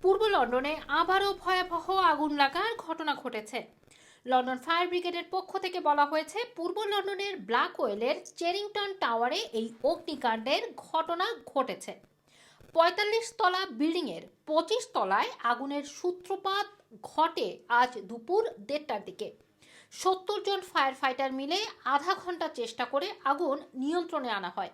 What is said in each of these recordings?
পূর্ব লন্ডনে আবারও ভয়াবহ আগুন লাগার ঘটনা ঘটেছে। লন্ডন ফায়ার ব্রিগেডের পক্ষ থেকে বলা হয়েছে, পূর্ব লন্ডনের ব্ল্যাকওয়েলের চেরিংটন টাওয়ারে এই অগ্নিকাণ্ডের ঘটনা ঘটেছে। ৪৫ তলা বিল্ডিংয়ের ২৫ তলায় আগুনের সূত্রপাত ঘটে আজ দুপুর ১:৩০টার দিকে। ৭০ জন ফায়ার ফাইটার মিলে আধা ঘন্টা চেষ্টা করে আগুন নিয়ন্ত্রণে আনা হয়।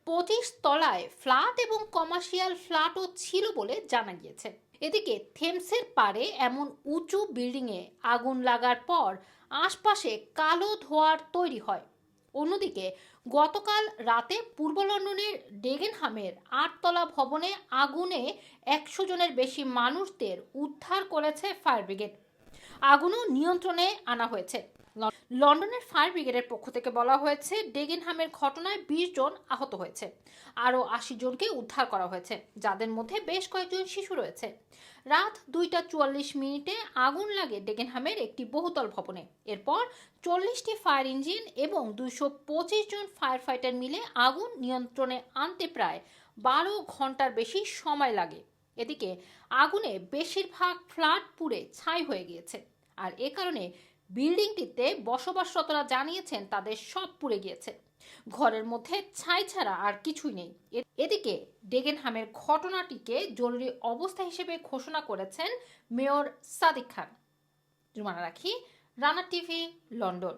২৫ তলায় ফ্ল্যাট এবং কমার্শিয়াল ফ্ল্যাটও ছিল বলে জানা গিয়েছে। এদিকে থেমসের পাড়ে এমন উঁচু বিল্ডিংয়ে আগুন লাগার পর আশপাশে কালো ধোঁয়ার তৈরি হয়। অন্যদিকে গতকাল রাতে পূর্ব লন্ডনের ডেগেনহামের ৮তলা ভবনে আগুনে ১০০ জনের বেশি মানুষদের উদ্ধার করেছে ফায়ার ব্রিগেড। আগুনও নিয়ন্ত্রণে আনা হয়েছে। লন্ডনের ফায়ার ব্রিগেডের পক্ষ থেকে বলা হয়েছে, ডেগেনহামের ঘটনায় ২০ জন আহত হয়েছে। আরও ৮০ জনকে উদ্ধার করা হয়েছে, যাদের মধ্যে বেশ কয়েকজন শিশু রয়েছে। রাত ২:৪৪ আগুন লাগে ডেগেনহামের একটি বহুতল ভবনে। এরপর ৪০টি ফায়ার ইঞ্জিন এবং ২২৫ জন ফায়ার ফাইটার মিলে আগুন নিয়ন্ত্রণে আনতে প্রায় ১২ ঘন্টার বেশি সময় লাগে। এদিকে আগুনে বেশিরভাগ ফ্ল্যাট পুড়ে ছাই হয়ে গিয়েছে, আর এ কারণে বিল্ডিংটিতে বসবাসরতরা জানিয়েছেন তাদের সব পুড়ে গিয়েছে। ঘরের মধ্যে ছাই ছাড়া আর কিছুই নেই। এদিকে ডেগেনহামের ঘটনাটিকে জরুরি অবস্থা হিসেবে ঘোষণা করেছেন মেয়র সাদিক খান। জুমানা রাখি, রানা টিভি, লন্ডন।